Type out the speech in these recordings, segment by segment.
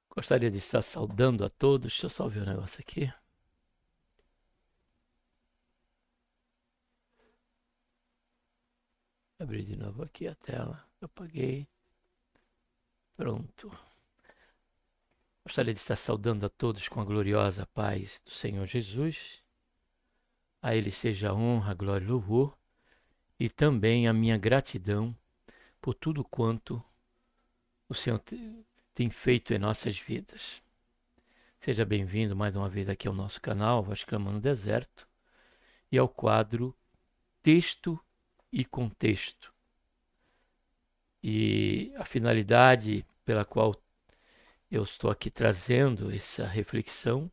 Gostaria de estar saudando a todos. Deixa eu só ver um negócio aqui. Abrir de novo aqui a tela. Apaguei. Pronto. Gostaria de estar saudando a todos com a gloriosa paz do Senhor Jesus. A Ele seja a honra, a glória e louvor. E também a minha gratidão por tudo quanto o Senhor tem feito em nossas vidas. Seja bem-vindo mais uma vez aqui ao nosso canal, Voz Clama no Deserto, e ao quadro Texto e Contexto. E a finalidade pela qual eu estou aqui trazendo essa reflexão,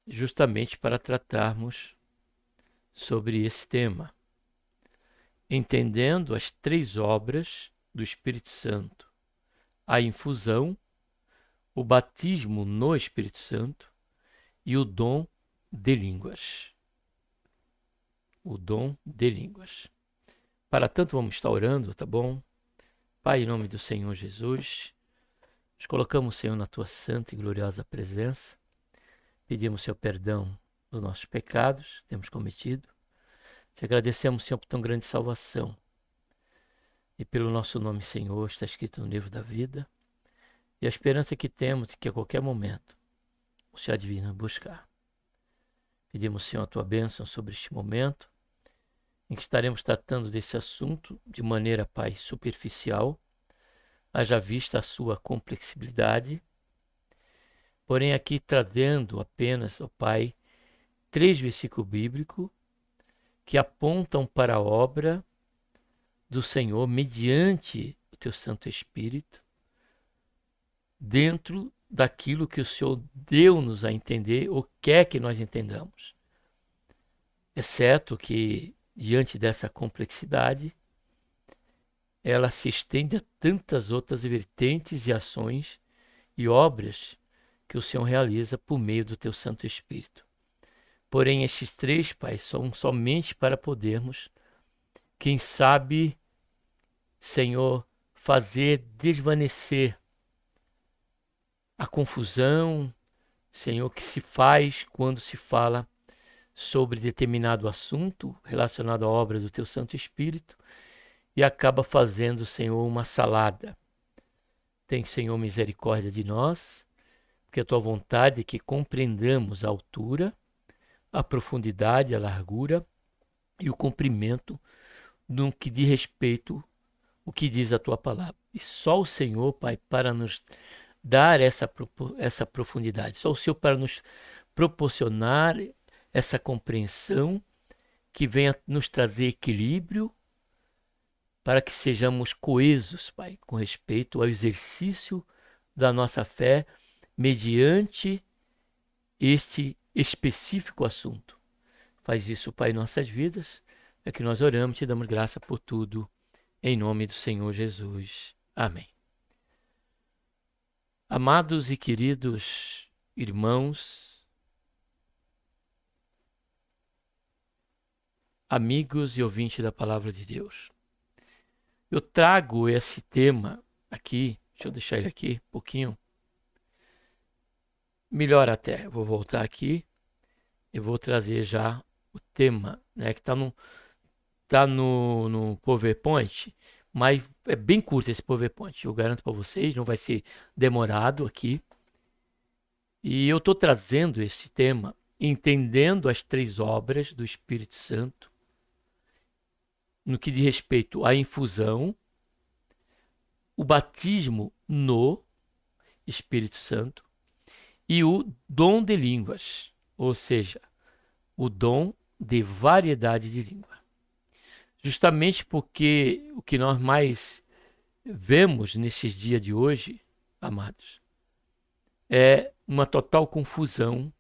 justamente para tratarmos sobre esse tema, entendendo as três obras do Espírito Santo: a infusão, o batismo no Espírito Santo e o dom de línguas. O dom de línguas. Para tanto, vamos estar orando, tá bom? Pai, em nome do Senhor Jesus, nos colocamos, Senhor, na tua santa e gloriosa presença. Pedimos, Senhor, perdão dos nossos pecados que temos cometido. Te agradecemos, Senhor, por tão grande salvação. E pelo nosso nome, Senhor, está escrito no livro da vida. E a esperança que temos de que a qualquer momento o Senhor há de vir nos buscar. Pedimos, Senhor, a tua bênção sobre este momento, em que estaremos tratando desse assunto de maneira, Pai, superficial, haja vista a sua complexibilidade, porém aqui trazendo apenas, ó Pai, 3 versículos bíblicos que apontam para a obra do Senhor mediante o teu Santo Espírito, dentro daquilo que o Senhor deu-nos a entender ou quer que nós entendamos. Exceto que, diante dessa complexidade, ela se estende a tantas outras vertentes e ações e obras que o Senhor realiza por meio do teu Santo Espírito. Porém, estes 3, Pai, são somente para podermos, quem sabe, Senhor, fazer desvanecer a confusão, Senhor, que se faz quando se fala sobre determinado assunto relacionado à obra do teu Santo Espírito e acaba fazendo, Senhor, uma salada. Tem, Senhor, misericórdia de nós, porque a tua vontade é que compreendamos a altura, a profundidade, a largura e o comprimento no que diz respeito o que diz a tua palavra. E só o Senhor, Pai, para nos dar essa profundidade, só o Senhor para nos proporcionar essa compreensão que venha nos trazer equilíbrio para que sejamos coesos, Pai, com respeito ao exercício da nossa fé mediante este específico assunto. Faz isso, Pai, em nossas vidas. É que nós oramos e te damos graça por tudo. Em nome do Senhor Jesus. Amém. Amados e queridos irmãos, amigos e ouvintes da Palavra de Deus, eu trago esse tema aqui, deixa eu deixar ele aqui um pouquinho, melhor até, eu vou voltar aqui e vou trazer já o tema, né, que está no PowerPoint, mas é bem curto esse PowerPoint, eu garanto para vocês, não vai ser demorado aqui. E eu estou trazendo esse tema, entendendo as 3 obras do Espírito Santo, no que diz respeito à infusão, o batismo no Espírito Santo e o dom de línguas, ou seja, o dom de variedade de língua. Justamente porque o que nós mais vemos nesses dias de hoje, amados, é uma total confusão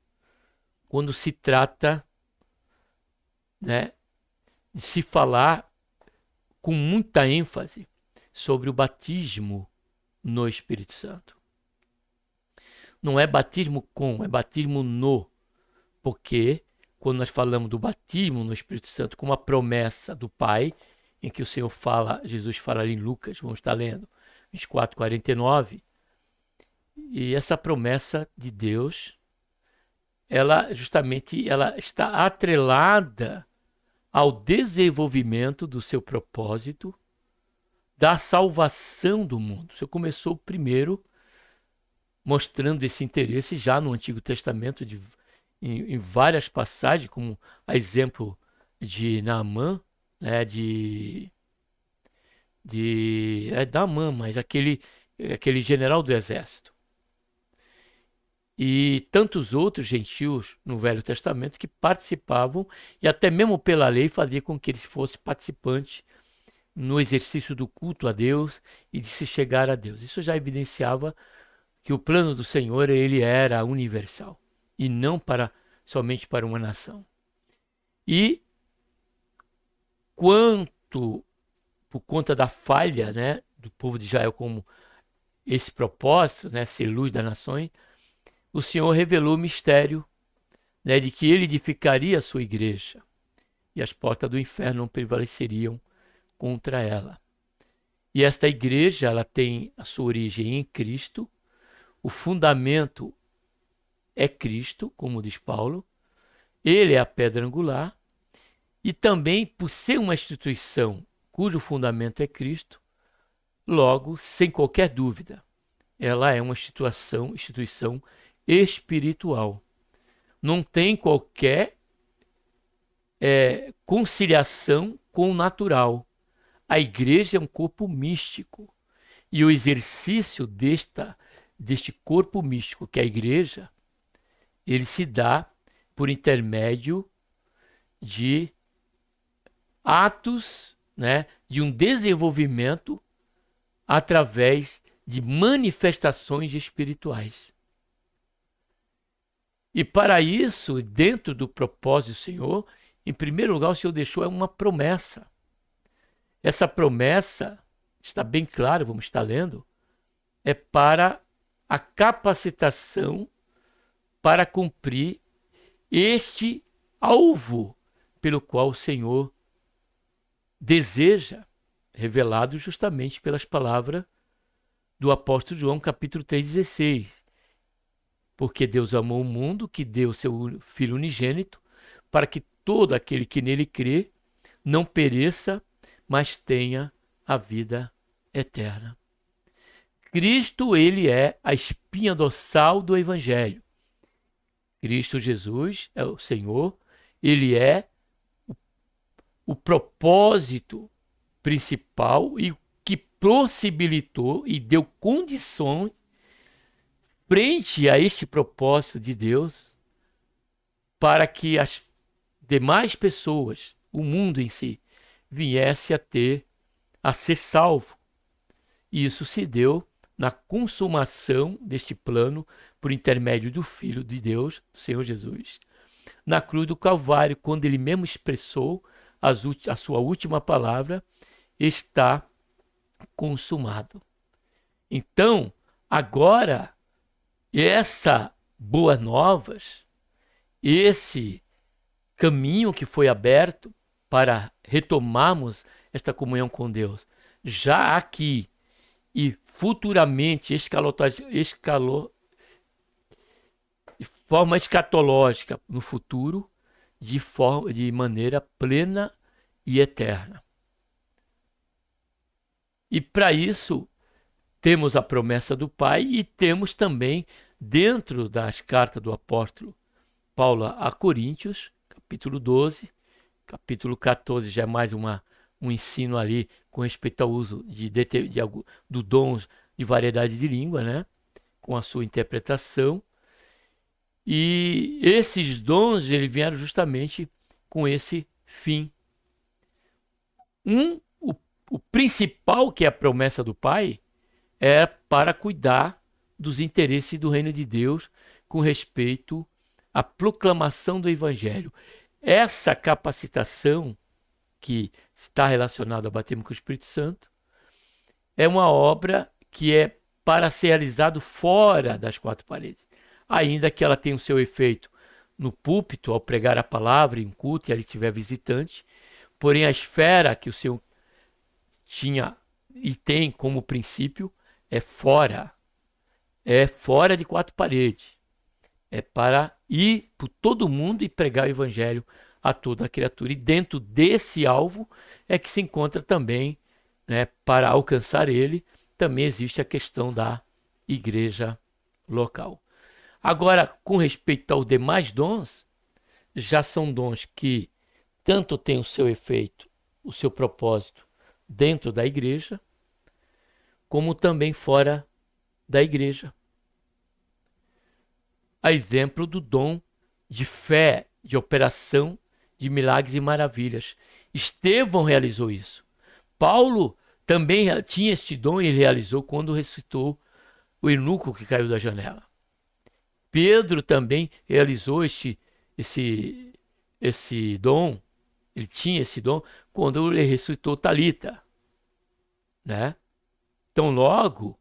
quando se trata, né, de se falar com muita ênfase sobre o batismo no Espírito Santo. Não é batismo com, é batismo no, porque quando nós falamos do batismo no Espírito Santo como a promessa do Pai, em que o Senhor fala, Jesus fala ali em Lucas, vamos estar lendo, 24, 49. E essa promessa de Deus, ela justamente ela está atrelada ao desenvolvimento do seu propósito da salvação do mundo. O Senhor começou primeiro mostrando esse interesse já no Antigo Testamento em várias passagens, como a exemplo de Naamã, né, Naamã, mas aquele general do exército. E tantos outros gentios no Velho Testamento que participavam e até mesmo pela lei fazia com que eles fossem participantes no exercício do culto a Deus e de se chegar a Deus. Isso já evidenciava que o plano do Senhor ele era universal e não somente para uma nação. E por conta da falha, né, do povo de Israel como esse propósito, né, ser luz das nações, o Senhor revelou o mistério, né, de que ele edificaria a sua igreja e as portas do inferno não prevaleceriam contra ela. E esta igreja ela tem a sua origem em Cristo, o fundamento é Cristo, como diz Paulo, ele é a pedra angular, e também por ser uma instituição cujo fundamento é Cristo, logo, sem qualquer dúvida, ela é uma instituição espiritual. Não tem qualquer conciliação com o natural. A igreja é um corpo místico. E o exercício deste corpo místico, que é a igreja, ele se dá por intermédio de atos, né, de um desenvolvimento através de manifestações espirituais. E para isso, dentro do propósito do Senhor, em primeiro lugar, o Senhor deixou uma promessa. Essa promessa, está bem claro, vamos estar lendo, é para a capacitação para cumprir este alvo pelo qual o Senhor deseja, revelado justamente pelas palavras do apóstolo João, capítulo 3,16. Porque Deus amou o mundo, que deu o seu Filho unigênito, para que todo aquele que nele crê não pereça, mas tenha a vida eterna. Cristo, ele é a espinha dorsal do Evangelho. Cristo Jesus é o Senhor, ele é o propósito principal e que possibilitou e deu condições frente a este propósito de Deus para que as demais pessoas, o mundo em si, viesse a ser salvo. E isso se deu na consumação deste plano por intermédio do Filho de Deus, Senhor Jesus, na cruz do Calvário, quando ele mesmo expressou a sua última palavra, está consumado. Então, agora, essa boas novas, esse caminho que foi aberto para retomarmos esta comunhão com Deus, já aqui e futuramente de forma escatológica no futuro, de maneira plena e eterna. E para isso temos a promessa do Pai e temos também dentro das cartas do apóstolo Paulo a Coríntios, capítulo 12, capítulo 14 já é mais um ensino ali com respeito ao uso do dons de variedade de língua, né? Com a sua interpretação. E esses dons eles vieram justamente com esse fim. O principal, que é a promessa do Pai, é para cuidar dos interesses do reino de Deus com respeito à proclamação do Evangelho. Essa capacitação que está relacionada ao batismo com o Espírito Santo é uma obra que é para ser realizado fora das quatro paredes, ainda que ela tenha o seu efeito no púlpito, ao pregar a palavra em culto e ali tiver visitante, porém a esfera que o Senhor tinha e tem como princípio é fora. É fora de quatro paredes. É para ir por todo mundo e pregar o evangelho a toda a criatura. E dentro desse alvo é que se encontra também, né, para alcançar ele, também existe a questão da igreja local. Agora, com respeito aos demais dons, já são dons que tanto têm o seu efeito, o seu propósito dentro da igreja, como também fora da igreja. A exemplo do dom de fé, de operação de milagres e maravilhas. Estevão realizou isso. Paulo também tinha este dom e realizou quando ressuscitou o eunuco que caiu da janela. Pedro também realizou esse dom, ele tinha esse dom quando ele ressuscitou Talita, né? Então, logo,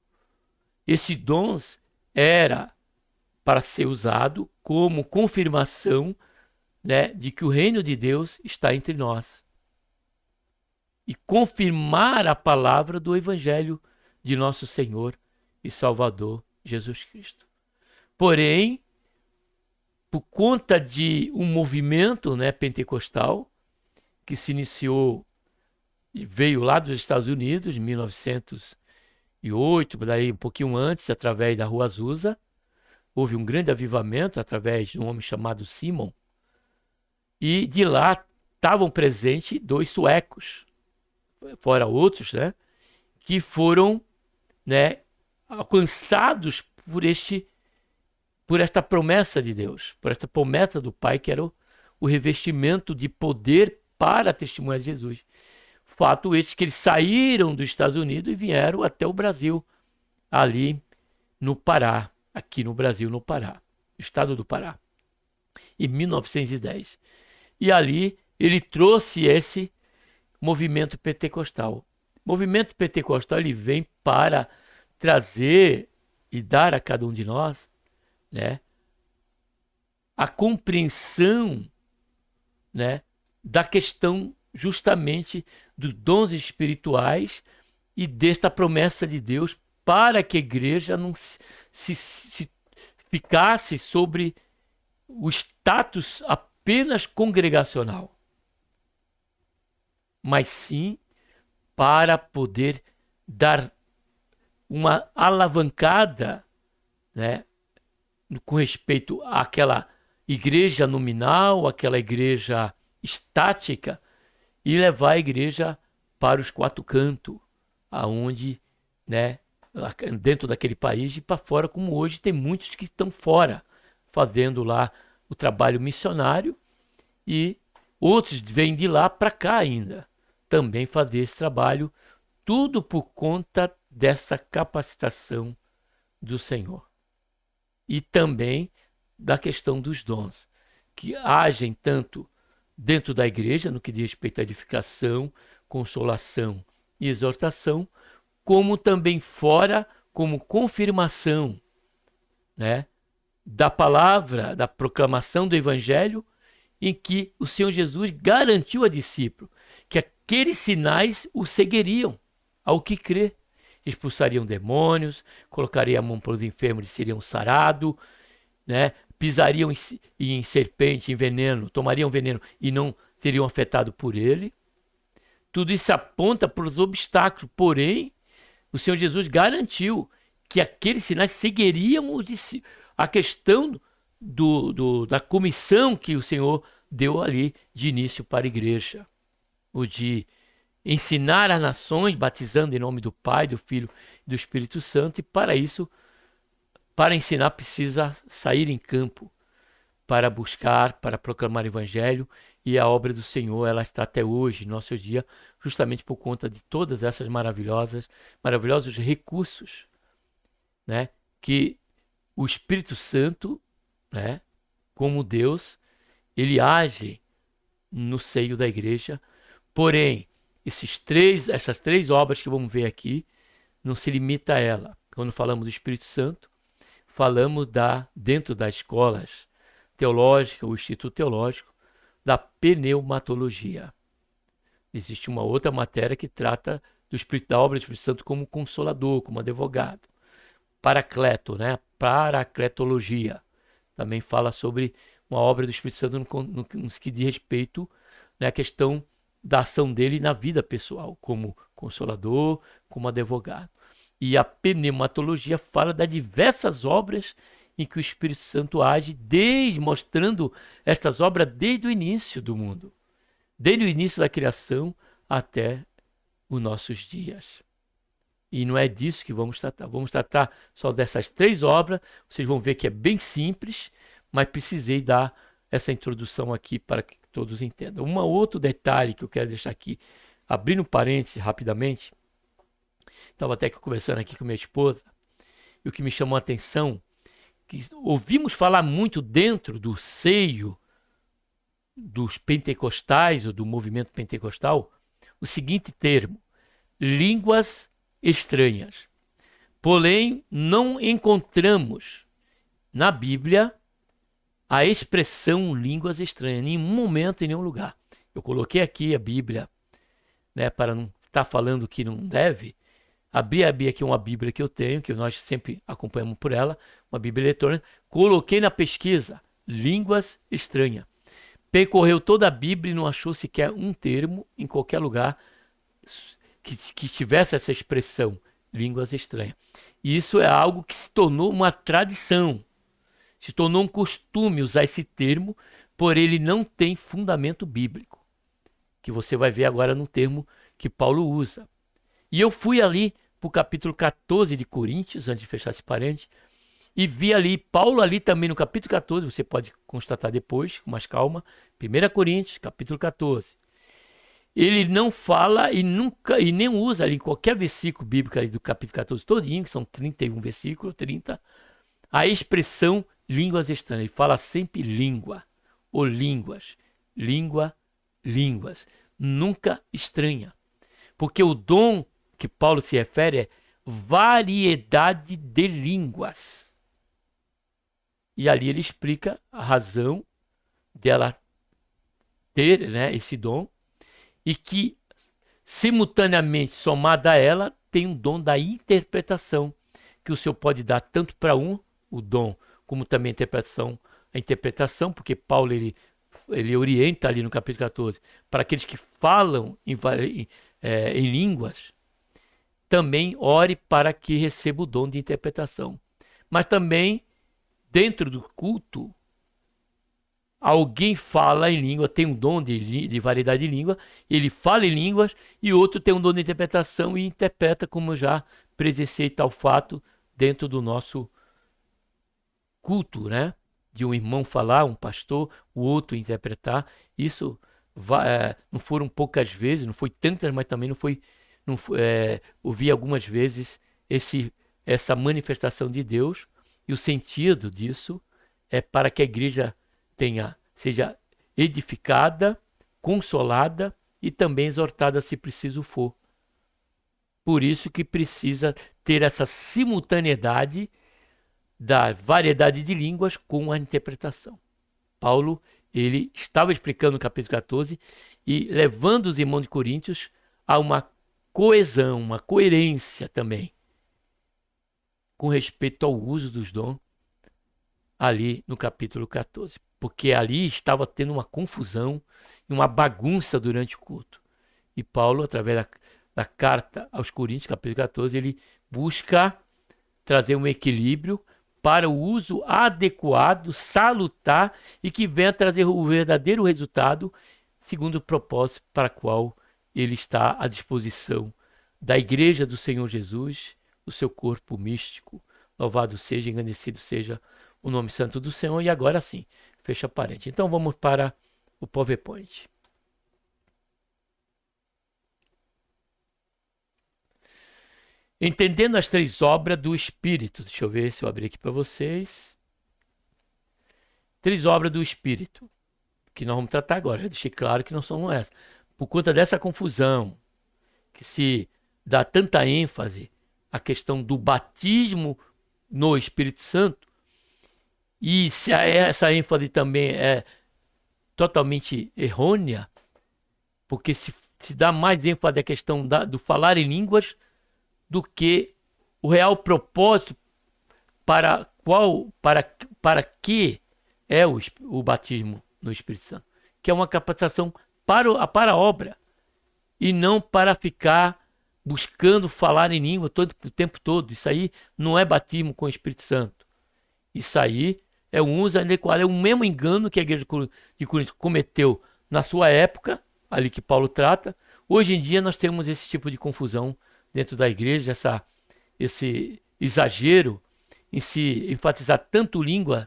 estes dons era para ser usado como confirmação, né, de que o reino de Deus está entre nós. E confirmar a palavra do evangelho de nosso Senhor e Salvador Jesus Cristo. Porém, por conta de um movimento, né, pentecostal que se iniciou e veio lá dos Estados Unidos em 1908, daí um pouquinho antes, através da Rua Azusa, houve um grande avivamento através de um homem chamado Simon, e de lá estavam presentes dois suecos, fora outros, né, que foram, né, alcançados por esta promessa de Deus, por esta promessa do Pai, que era o revestimento de poder para testemunhar de Jesus. Fato este que eles saíram dos Estados Unidos e vieram até o Brasil, ali no Pará, aqui no Brasil, no Pará, estado do Pará, em 1910. E ali ele trouxe esse movimento pentecostal. O movimento pentecostal ele vem para trazer e dar a cada um de nós, né, a compreensão, né, da questão justamente dos dons espirituais e desta promessa de Deus para que a igreja não se ficasse sobre o status apenas congregacional, mas sim para poder dar uma alavancada, né, com respeito àquela igreja nominal, àquela igreja estática, e levar a igreja para os quatro cantos, aonde, né, dentro daquele país e para fora, como hoje tem muitos que estão fora, fazendo lá o trabalho missionário, e outros vêm de lá para cá ainda, também fazer esse trabalho, tudo por conta dessa capacitação do Senhor. E também da questão dos dons, que agem tanto dentro da igreja, no que diz respeito à edificação, consolação e exortação, como também fora, como confirmação, né, da palavra, da proclamação do evangelho, em que o Senhor Jesus garantiu a discípulo que aqueles sinais o seguiriam ao que crê. Expulsariam demônios, colocariam a mão para os enfermos e seriam sarados, né? Pisariam em serpente, em veneno, tomariam veneno e não seriam afetados por ele. Tudo isso aponta para os obstáculos, porém, o Senhor Jesus garantiu que aqueles sinais seguiriam a questão da comissão que o Senhor deu ali de início para a igreja, o de ensinar as nações, batizando em nome do Pai, do Filho e do Espírito Santo, e para isso, para ensinar, precisa sair em campo para buscar, para proclamar o Evangelho, e a obra do Senhor, ela está até hoje, nosso dia, justamente por conta de todas essas maravilhosos recursos, né, que o Espírito Santo, né, como Deus, ele age no seio da igreja. Porém, essas três obras que vamos ver aqui, não se limita a ela. Quando falamos do Espírito Santo, falamos dentro das escolas teológicas, o Instituto Teológico, da pneumatologia. Existe uma outra matéria que trata da obra do Espírito Santo como consolador, como advogado. Paracleto, né? Paracletologia. Também fala sobre uma obra do Espírito Santo no que diz respeito, né, à questão da ação dele na vida pessoal, como consolador, como advogado. E a pneumatologia fala das diversas obras em que o Espírito Santo age, mostrando estas obras desde o início do mundo, desde o início da criação até os nossos dias. E não é disso que vamos tratar. Vamos tratar só dessas 3 obras. Vocês vão ver que é bem simples, mas precisei dar essa introdução aqui para que todos entendam. Um outro detalhe que eu quero deixar aqui, abrindo parênteses rapidamente, estava até conversando aqui com minha esposa, e o que me chamou a atenção, que ouvimos falar muito dentro do seio dos pentecostais, ou do movimento pentecostal, o seguinte termo: línguas estranhas. Porém, não encontramos na Bíblia a expressão línguas estranhas, em nenhum momento, em nenhum lugar. Eu coloquei aqui a Bíblia, né, para não estar falando que não deve. Abri aqui uma Bíblia que eu tenho, que nós sempre acompanhamos por ela, uma Bíblia eletrônica. Coloquei na pesquisa línguas estranhas. Percorreu toda a Bíblia e não achou sequer um termo em qualquer lugar que tivesse essa expressão, línguas estranhas. E isso é algo que se tornou uma tradição, se tornou um costume usar esse termo, por ele não tem fundamento bíblico, que você vai ver agora no termo que Paulo usa. E eu fui ali para o capítulo 14 de Coríntios, antes de fechar esse parênteses, e vi ali, Paulo ali também no capítulo 14, você pode constatar depois, com mais calma, 1 Coríntios, capítulo 14. Ele não fala e nem usa ali em qualquer versículo bíblico ali do capítulo 14 todinho, que são 31 versículos, 30, a expressão línguas estranhas. Ele fala sempre língua, ou línguas, língua, línguas. Nunca estranha. Porque o dom que Paulo se refere é variedade de línguas. E ali ele explica a razão dela ter, né, esse dom, e que, simultaneamente, somada a ela, tem um dom da interpretação, que o Senhor pode dar tanto para o dom, como também a interpretação, porque Paulo ele orienta ali no capítulo 14, para aqueles que falam em línguas, também ore para que receba o dom de interpretação. Mas também, dentro do culto, alguém fala em língua, tem um dom de variedade de língua, ele fala em línguas, e outro tem um dom de interpretação e interpreta, como eu já presenciei tal fato dentro do nosso culto, né? De um irmão falar, um pastor, o outro interpretar. Isso não foram poucas vezes, não foi tantas, mas também ouvi algumas vezes essa manifestação de Deus, e o sentido disso é para que a igreja seja edificada, consolada e também exortada, se preciso for. Por isso que precisa ter essa simultaneidade da variedade de línguas com a interpretação. Paulo, ele estava explicando no capítulo 14 e levando os irmãos de Coríntios a uma coesão, uma coerência também, com respeito ao uso dos dons, ali no capítulo 14. Porque ali estava tendo uma confusão e uma bagunça durante o culto. E Paulo, através da carta aos Coríntios, capítulo 14, ele busca trazer um equilíbrio para o uso adequado, salutar, e que venha trazer o verdadeiro resultado, segundo o propósito para o qual ele está à disposição da igreja do Senhor Jesus, o seu corpo místico. Louvado seja, engrandecido seja o nome santo do Senhor. E agora sim, fecha parênteses. Então vamos para o PowerPoint. Entendendo as 3 obras do Espírito. Deixa eu ver se eu abrir aqui para vocês. 3 obras do Espírito, que nós vamos tratar agora. Já deixei claro que não são essas. Por conta dessa confusão, que se dá tanta ênfase à questão do batismo no Espírito Santo, e se essa ênfase também é totalmente errônea, porque se se dá mais ênfase à questão do falar em línguas do que o real propósito para que é o batismo no Espírito Santo, que é uma capacitação para a obra e não para ficar buscando falar em língua o tempo todo. Isso aí não é batismo com o Espírito Santo. Isso aí é um uso adequado, é o mesmo engano que a igreja de Corinto cometeu na sua época, ali que Paulo trata. Hoje em dia nós temos esse tipo de confusão dentro da igreja, esse exagero em se enfatizar tanto língua,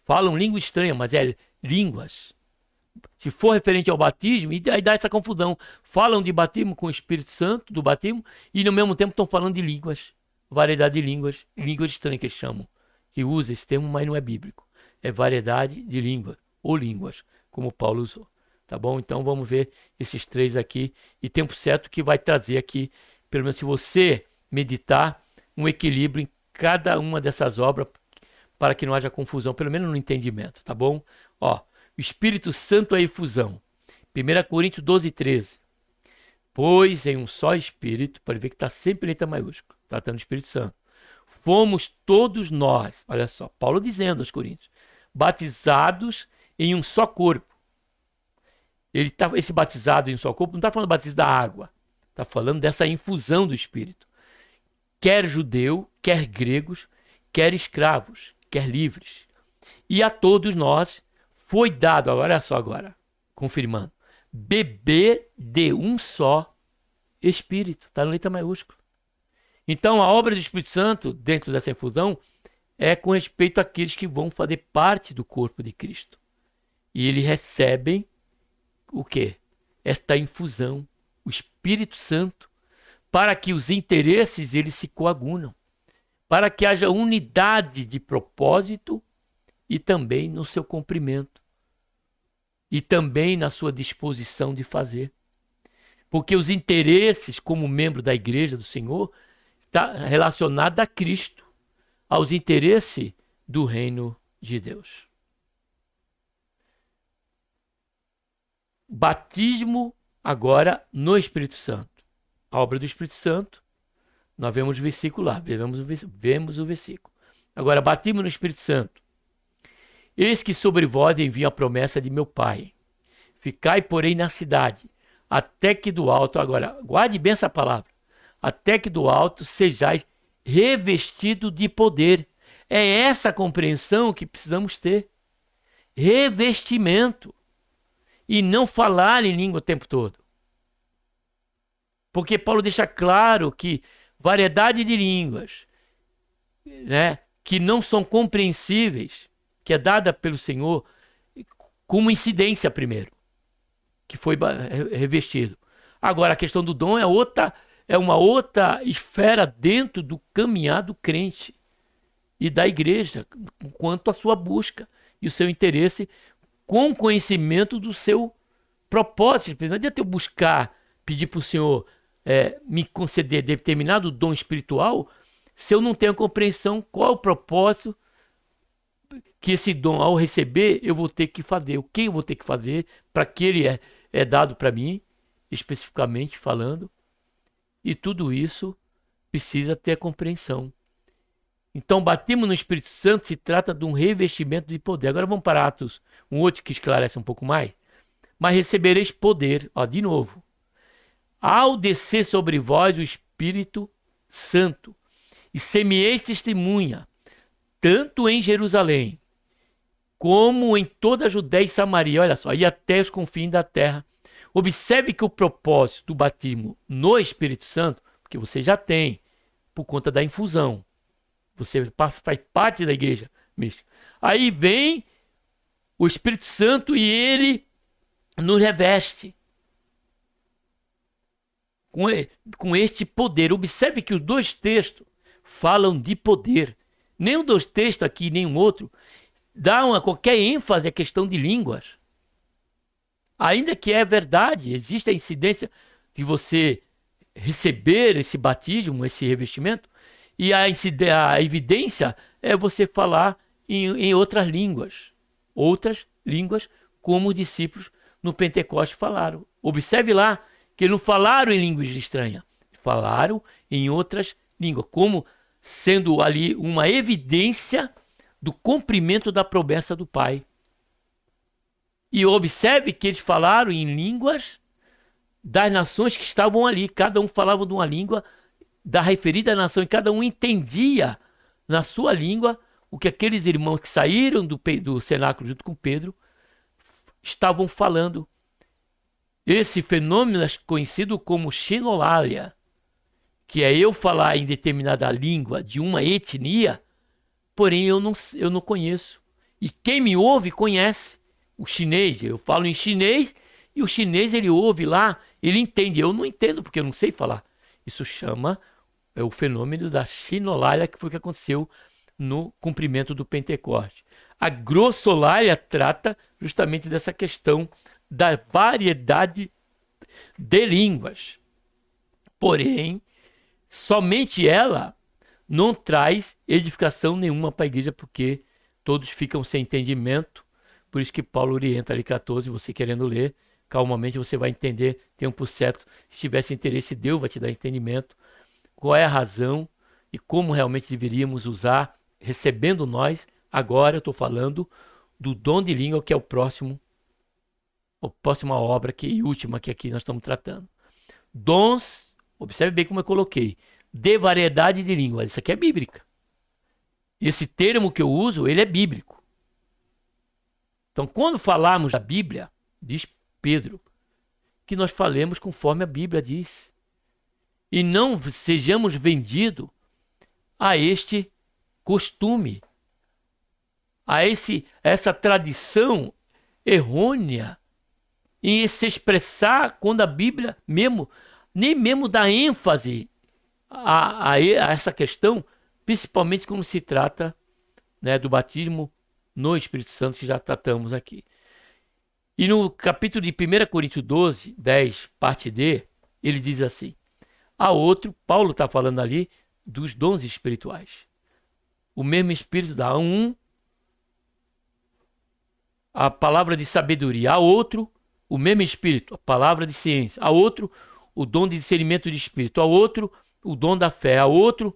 falam língua estranha, mas é línguas. Se for referente ao batismo, e aí dá essa confusão. Falam de batismo com o Espírito Santo, do batismo, e no mesmo tempo estão falando de línguas, variedade de línguas, línguas estranhas que eles chamam, que usa esse termo, mas não é bíblico. É variedade de língua, ou línguas, como Paulo usou. Tá bom? Então vamos ver esses três aqui, e tempo certo que vai trazer aqui, pelo menos se você meditar, um equilíbrio em cada uma dessas obras, para que não haja confusão, pelo menos no entendimento, tá bom? Ó, o Espírito Santo é a efusão. 1 Coríntios 12, 13. Pois em um só Espírito, pode ver que está sempre em letra maiúscula, tratando do Espírito Santo. Fomos todos nós, olha só, Paulo dizendo aos Coríntios, batizados em um só corpo. Esse batizado em um só corpo não está falando batismo da água, está falando dessa infusão do Espírito. Quer judeu, quer gregos, quer escravos, quer livres. E a todos nós foi dado, olha só agora, confirmando, beber de um só Espírito. Está na letra maiúscula. Então a obra do Espírito Santo, dentro dessa infusão, é com respeito àqueles que vão fazer parte do corpo de Cristo. E eles recebem o quê? Esta infusão, o Espírito Santo, para que os interesses eles se coagunam, para que haja unidade de propósito e também no seu cumprimento, e também na sua disposição de fazer. Porque os interesses, como membro da igreja do Senhor, está relacionado a Cristo, aos interesses do reino de Deus. Batismo agora no Espírito Santo. A obra do Espírito Santo, nós vemos o versículo lá, vemos o versículo. Agora, batismo no Espírito Santo. Eis que sobre vós envio a promessa de meu Pai. Ficai, porém, na cidade, até que do alto, agora, guarde bem essa palavra, até que do alto sejais revestido de poder. É essa compreensão que precisamos ter. Revestimento. E não falar em língua o tempo todo. Porque Paulo deixa claro que variedade de línguas, né, que não são compreensíveis, que é dada pelo Senhor, como incidência primeiro, que foi revestido. Agora, a questão do dom é uma outra esfera dentro do caminhar do crente e da igreja, quanto à sua busca e o seu interesse com conhecimento do seu propósito. Não adianta eu buscar, pedir para o Senhor me conceder determinado dom espiritual, se eu não tenho a compreensão qual é o propósito que esse dom, ao receber, eu vou ter que fazer. O que eu vou ter que fazer para que ele é dado para mim, especificamente falando. E tudo isso precisa ter a compreensão. Então, batismo no Espírito Santo se trata de um revestimento de poder. Agora vamos para Atos, um outro que esclarece um pouco mais. Mas recebereis poder, ó, de novo, ao descer sobre vós o Espírito Santo, e semeeis testemunha, tanto em Jerusalém, como em toda a Judéia e Samaria, olha só, e até os confins da terra. Observe que o propósito do batismo no Espírito Santo, porque você já tem, por conta da infusão, você faz parte da igreja mística. Aí vem o Espírito Santo e ele nos reveste com este poder. Observe que os dois textos falam de poder. Nenhum dos textos aqui, nenhum outro, dá qualquer ênfase à questão de línguas. Ainda que é verdade, existe a incidência de você receber esse batismo, esse revestimento, e a evidência é você falar em outras línguas, como os discípulos no Pentecoste falaram. Observe lá que não falaram em línguas estranhas, falaram em outras línguas, como sendo ali uma evidência do cumprimento da promessa do Pai. E observe que eles falaram em línguas das nações que estavam ali. Cada um falava de uma língua da referida nação e cada um entendia na sua língua o que aqueles irmãos que saíram do cenáculo junto com Pedro estavam falando. Esse fenômeno é conhecido como xenolalia, que é eu falar em determinada língua de uma etnia, porém eu não conheço. E quem me ouve conhece. O chinês, eu falo em chinês e o chinês ele ouve lá, ele entende. Eu não entendo porque eu não sei falar. Isso chama o fenômeno da xenolalia, que foi o que aconteceu no cumprimento do Pentecoste. A grossolalia trata justamente dessa questão da variedade de línguas. Porém, somente ela não traz edificação nenhuma para a igreja, porque todos ficam sem entendimento. Por isso que Paulo orienta ali 14, você querendo ler, calmamente você vai entender, tempo certo. Se tivesse interesse, Deus vai te dar entendimento. Qual é a razão e como realmente deveríamos usar, recebendo nós. Agora eu estou falando do dom de língua, que é a próxima obra e última que aqui nós estamos tratando. Dons, observe bem como eu coloquei, de variedade de línguas. Isso aqui é bíblica. Esse termo que eu uso, ele é bíblico. Então, quando falarmos da Bíblia, diz Pedro, que nós falemos conforme a Bíblia diz. E não sejamos vendidos a este costume, a essa tradição errônea em se expressar quando a Bíblia nem mesmo dá ênfase a essa questão, principalmente quando se trata, né, do batismo no Espírito Santo, que já tratamos aqui. E no capítulo de 1 Coríntios 12, 10, parte D, ele diz assim: a outro, Paulo está falando ali dos dons espirituais. O mesmo Espírito dá a um a palavra de sabedoria, a outro o mesmo Espírito, a palavra de ciência, a outro o dom de discernimento de Espírito, a outro o dom da fé, a outro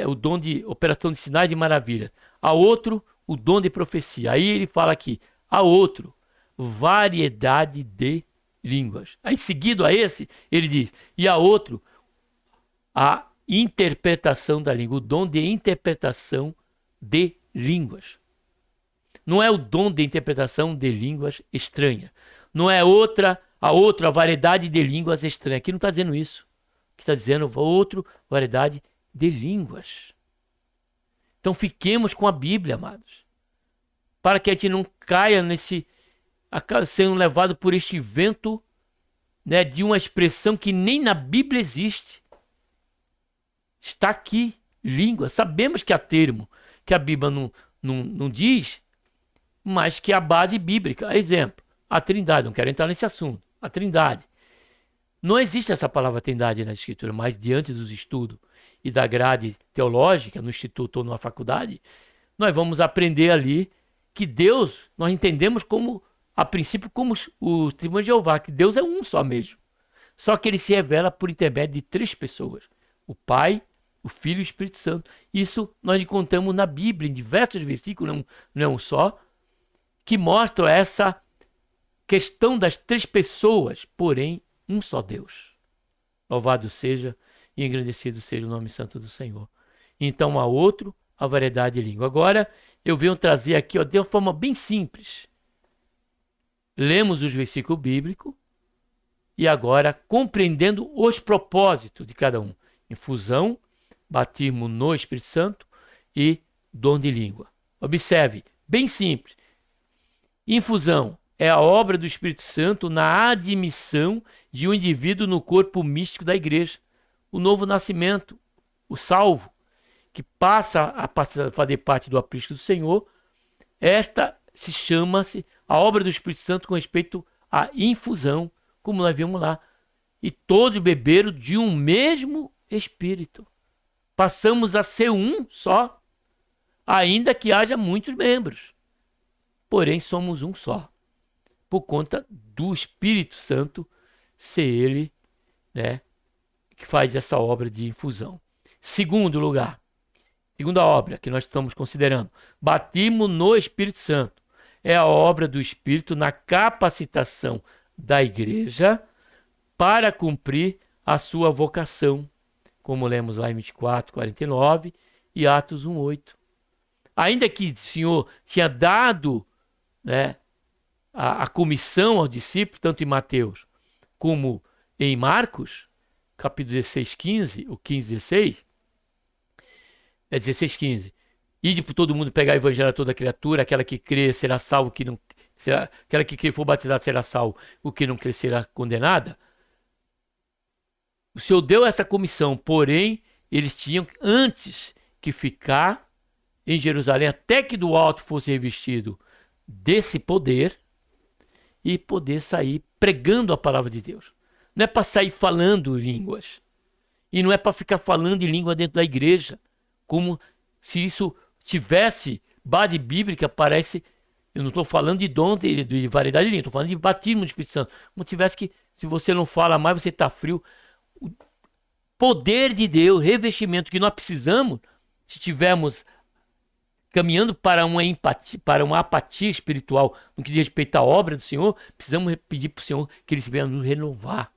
o dom de operação de sinais e maravilhas, a outro o dom de profecia. Aí ele fala aqui, a outro, variedade de línguas. Aí seguido a esse, ele diz, e a outro, a interpretação da língua, o dom de interpretação de línguas. Não é o dom de interpretação de línguas estranhas. Não é a outra variedade de línguas estranhas. Aqui não está dizendo isso. Aqui está dizendo outra variedade de línguas. Então fiquemos com a Bíblia, amados, para que a gente não caia sendo levado por este vento, né, de uma expressão que nem na Bíblia existe. Está aqui, língua. Sabemos que há termo que a Bíblia não diz, mas que a base bíblica. Exemplo, a Trindade. Não quero entrar nesse assunto. A Trindade. Não existe essa palavra Trindade na Escritura, mas diante dos estudos e da grade teológica, no instituto ou na faculdade, nós vamos aprender ali que Deus, nós entendemos como, a princípio, como o testemunho de Jeová, que Deus é um só mesmo. Só que ele se revela por intermédio de 3 pessoas: o Pai, o Filho e o Espírito Santo. Isso nós encontramos na Bíblia, em diversos versículos, não é um só, que mostram essa questão das 3 pessoas, porém, um só Deus. Louvado seja e engrandecido seja o nome santo do Senhor. Então, há outro, a variedade de língua. Agora, eu venho trazer aqui, de uma forma bem simples. Lemos os versículos bíblicos e agora, compreendendo os propósitos de cada um. Infusão, batismo no Espírito Santo e dom de língua. Observe, bem simples. Infusão é a obra do Espírito Santo na admissão de um indivíduo no corpo místico da igreja. O novo nascimento, o salvo, que passa a fazer parte do aprisco do Senhor. Esta chama-se a obra do Espírito Santo com respeito à infusão, como nós vimos lá. E todos beberam de um mesmo Espírito. Passamos a ser um só, ainda que haja muitos membros. Porém, somos um só, por conta do Espírito Santo ser ele, né, que faz essa obra de infusão. Segundo lugar, segunda obra que nós estamos considerando, batismo no Espírito Santo. É a obra do Espírito na capacitação da igreja para cumprir a sua vocação, como lemos lá em 24, 49 e Atos 1, 8. Ainda que o Senhor tinha dado, né, a comissão aos discípulos, tanto em Mateus como em Marcos, capítulo 16, 15, o 15, 16, 16, 15. Ide por todo mundo pregar o evangelho a toda criatura, aquela que crê será salvo, que não, aquela que crê for batizada será salvo, o que não crer será condenada. O Senhor deu essa comissão, porém, eles tinham antes que ficar em Jerusalém até que do alto fosse revestido desse poder e poder sair pregando a palavra de Deus. Não é para sair falando línguas. E não é para ficar falando em língua dentro da igreja, como se isso tivesse base bíblica. Parece, eu não estou falando de dom de variedade de língua, estou falando de batismo do Espírito Santo. Como tivesse que, se você não fala mais, você está frio. O poder de Deus, revestimento que nós precisamos, se tivermos caminhando para uma empatia, para uma apatia espiritual no que diz respeito à obra do Senhor, precisamos pedir para o Senhor que Ele venha nos renovar.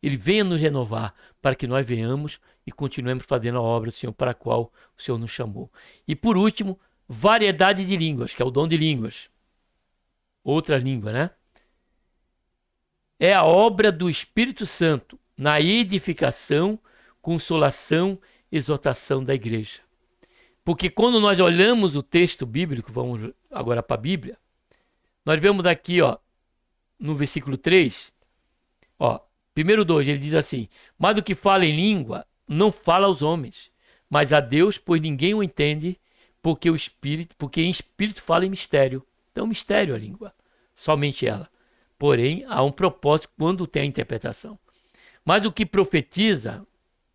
Ele venha nos renovar para que nós venhamos e continuemos fazendo a obra do Senhor para a qual o Senhor nos chamou. E por último, variedade de línguas, que é o dom de línguas. Outra língua, né? É a obra do Espírito Santo na edificação, consolação, exortação da igreja. Porque quando nós olhamos o texto bíblico, vamos agora para a Bíblia, nós vemos aqui, ó, no versículo 3, ó, primeiro 2, ele diz assim: mas o que fala em língua, não fala aos homens, mas a Deus, pois ninguém o entende, porque em espírito fala em mistério. Então, mistério a língua, somente ela. Porém, há um propósito quando tem a interpretação. Mas o que profetiza,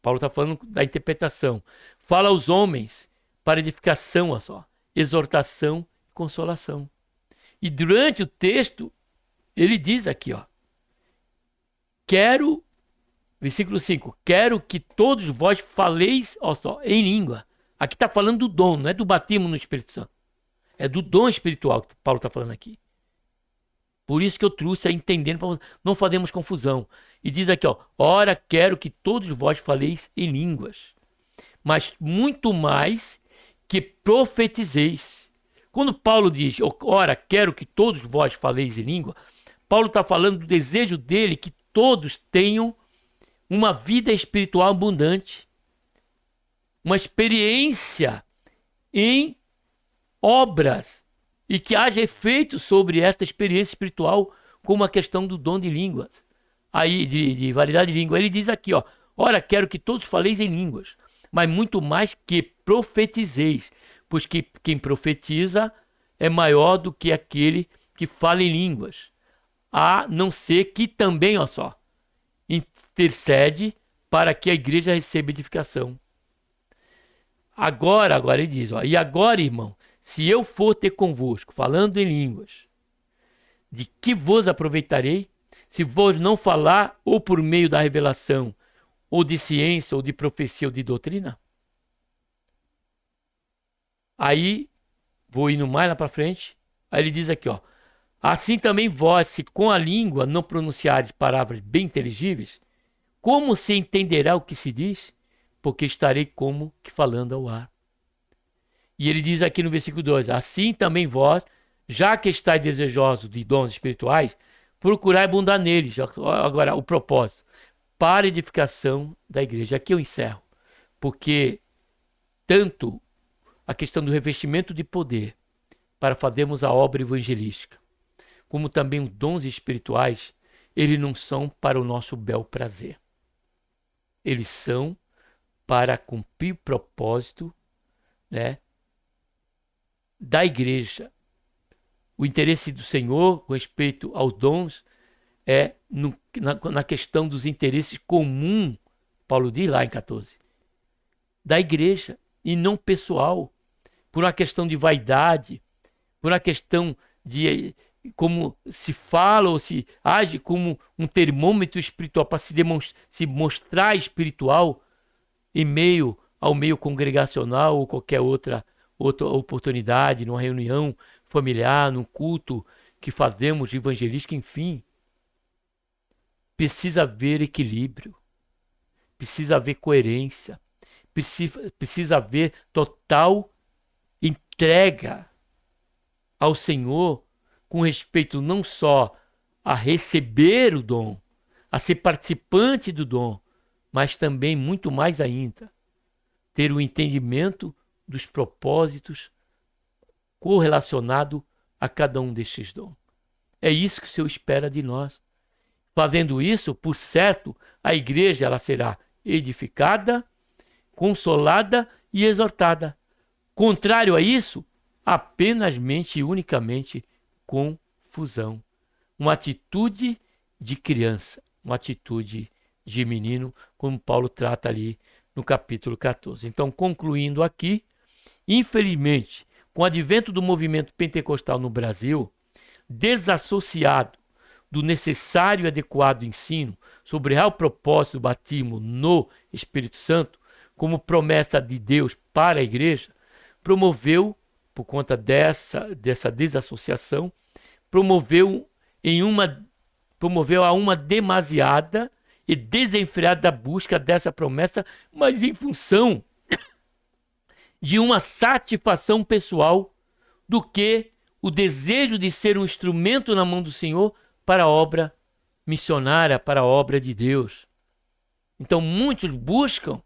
Paulo está falando da interpretação, fala aos homens para edificação, ó só, exortação e consolação. E durante o texto, ele diz aqui, ó, quero, versículo 5, quero que todos vós faleis, ó só, em língua. Aqui está falando do dom, não é do batismo no Espírito Santo. É do dom espiritual que Paulo está falando aqui. Por isso que eu trouxe a entendendo, para não fazermos confusão. E diz aqui, ó, ora quero que todos vós faleis em línguas, mas muito mais que profetizeis. Quando Paulo diz, ora quero que todos vós faleis em língua, Paulo está falando do desejo dele que todos tenham uma vida espiritual abundante, uma experiência em obras, e que haja efeito sobre esta experiência espiritual, como a questão do dom de línguas, aí de variedade de língua. Ele diz aqui, ó, ora, quero que todos faleis em línguas, mas muito mais que profetizeis, pois que quem profetiza é maior do que aquele que fala em línguas, a não ser que também, ó só, intercede para que a igreja receba edificação. Agora ele diz, ó, e agora, irmão, se eu for ter convosco, falando em línguas, de que vos aproveitarei? Se vos não falar, ou por meio da revelação, ou de ciência, ou de profecia, ou de doutrina? Aí, vou indo mais lá para frente, aí ele diz aqui, ó, assim também vós, se com a língua não pronunciares palavras bem inteligíveis, como se entenderá o que se diz? Porque estarei como que falando ao ar. E ele diz aqui no versículo 2, assim também vós, já que estáis desejosos de dons espirituais, procurai abundar neles. Agora, o propósito, para a edificação da igreja. Aqui eu encerro, porque tanto a questão do revestimento de poder para fazermos a obra evangelística, como também os dons espirituais, eles não são para o nosso bel prazer. Eles são para cumprir o propósito, né, da igreja. O interesse do Senhor com respeito aos dons é na questão dos interesses comuns, Paulo diz lá em 14, da igreja, e não pessoal, por uma questão de vaidade, por uma questão de como se fala ou se age como um termômetro espiritual para se mostrar espiritual em meio ao meio congregacional ou qualquer outra oportunidade, numa reunião familiar, num culto que fazemos evangelístico, enfim. Precisa haver equilíbrio, precisa haver coerência, precisa haver total entrega ao Senhor com respeito não só a receber o dom, a ser participante do dom, mas também, muito mais ainda, ter o entendimento dos propósitos correlacionado a cada um destes dons. É isso que o Senhor espera de nós. Fazendo isso, por certo, a igreja ela será edificada, consolada e exortada. Contrário a isso, apenas mente e unicamente confusão. Uma atitude de criança, uma atitude de menino, como Paulo trata ali no capítulo 14. Então, concluindo aqui, infelizmente, com o advento do movimento pentecostal no Brasil, desassociado do necessário e adequado ensino sobre o real propósito do batismo no Espírito Santo, como promessa de Deus para a igreja, promoveu, por conta dessa desassociação, promoveu a uma demasiada e desenfreada busca dessa promessa, mas em função de uma satisfação pessoal do que o desejo de ser um instrumento na mão do Senhor para a obra missionária, para a obra de Deus. Então muitos buscam,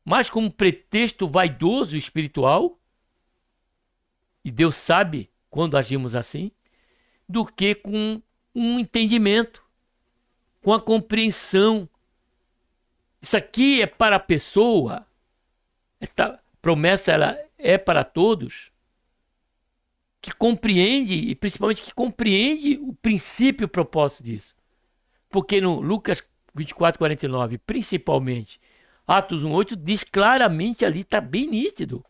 mais como pretexto vaidoso e espiritual, e Deus sabe quando agimos assim, do que com um entendimento, com a compreensão. Isso aqui é para a pessoa, esta promessa ela é para todos, que compreende, e principalmente que compreende o princípio e o propósito disso. Porque no Lucas 24:49, principalmente, Atos 1:8, diz claramente ali, está bem nítido.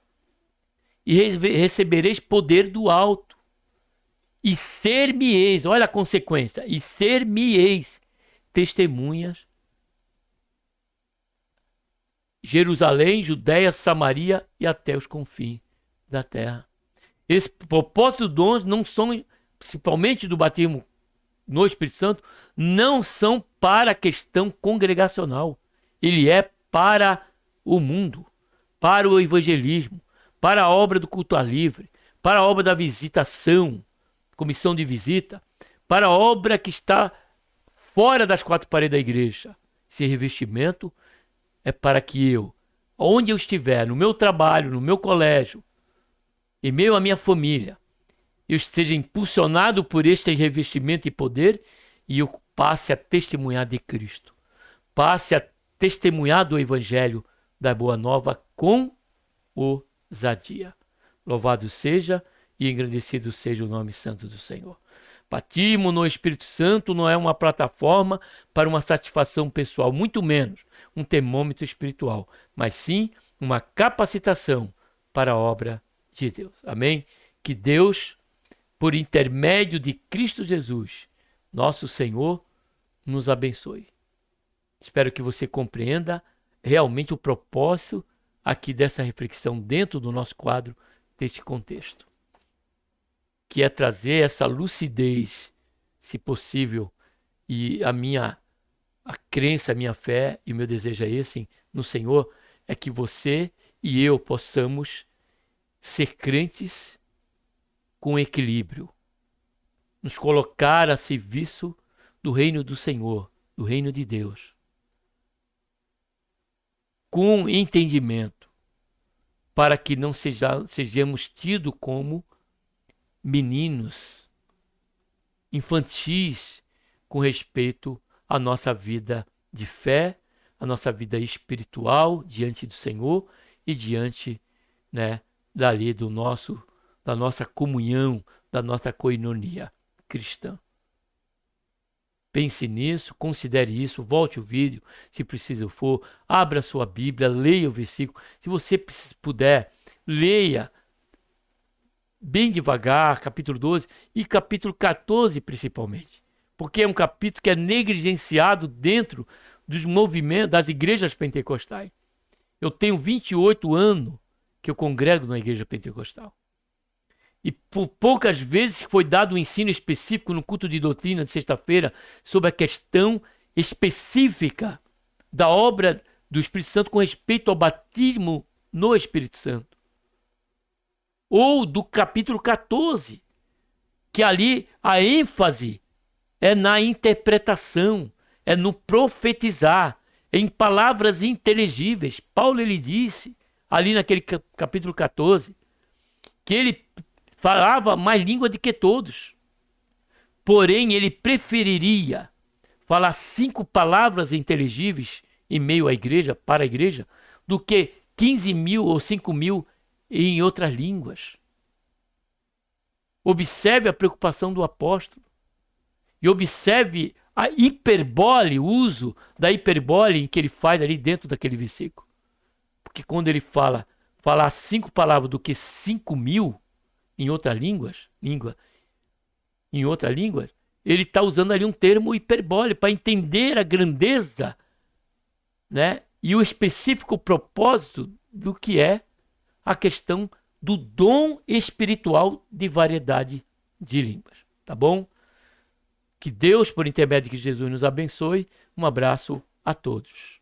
E recebereis poder do alto. E ser-me-eis, olha a consequência, e ser-me-eis testemunhas. Jerusalém, Judéia, Samaria e até os confins da terra. Esse propósito dos dons não são, principalmente do batismo no Espírito Santo, não são para a questão congregacional. Ele é para o mundo, para o evangelismo, para a obra do culto ar livre, para a obra da visitação, comissão de visita, para a obra que está fora das quatro paredes da igreja. Esse revestimento é para que eu, onde eu estiver, no meu trabalho, no meu colégio, em meio à minha família, eu esteja impulsionado por este revestimento e poder e eu passe a testemunhar de Cristo. Passe a testemunhar do Evangelho da Boa Nova com ousadia. Louvado seja e engrandecido seja o nome santo do Senhor. Batismo no Espírito Santo não é uma plataforma para uma satisfação pessoal, muito menos um termômetro espiritual, mas sim uma capacitação para a obra de Deus. Amém? Que Deus, por intermédio de Cristo Jesus, nosso Senhor, nos abençoe. Espero que você compreenda realmente o propósito aqui dessa reflexão dentro do nosso quadro, deste contexto, que é trazer essa lucidez, se possível, e a crença, a minha fé e o meu desejo é esse no Senhor, é que você e eu possamos ser crentes com equilíbrio, nos colocar a serviço do reino do Senhor, do reino de Deus, com entendimento, para que não sejamos tidos como meninos infantis com respeito à nossa vida de fé, à nossa vida espiritual diante do Senhor e diante, dali da nossa comunhão, da nossa koinonia cristã. Pense nisso, considere isso, volte o vídeo, se preciso for, abra sua Bíblia, leia o versículo. Se você puder, leia bem devagar, capítulo 12 e capítulo 14 principalmente. Porque é um capítulo que é negligenciado dentro dos movimentos das igrejas pentecostais. Eu tenho 28 anos que eu congrego na igreja pentecostal. E por poucas vezes foi dado um ensino específico no culto de doutrina de sexta-feira sobre a questão específica da obra do Espírito Santo com respeito ao batismo no Espírito Santo. Ou do capítulo 14, que ali a ênfase é na interpretação, é no profetizar, em palavras inteligíveis. Paulo ele disse, ali naquele capítulo 14, que ele falava mais língua do que todos. Porém, ele preferiria falar 5 palavras inteligíveis em meio à igreja, para a igreja, do que 15 mil ou 5 mil em outras línguas. Observe a preocupação do apóstolo. E observe a hiperbole, o uso da hiperbole que ele faz ali dentro daquele versículo. Porque quando ele falar 5 palavras do que 5 mil em outras línguas, ele está usando ali um termo hiperbole para entender a grandeza, né, e o específico propósito do que é a questão do dom espiritual de variedade de línguas. Tá bom? Que Deus, por intermédio de Jesus, nos abençoe. Um abraço a todos.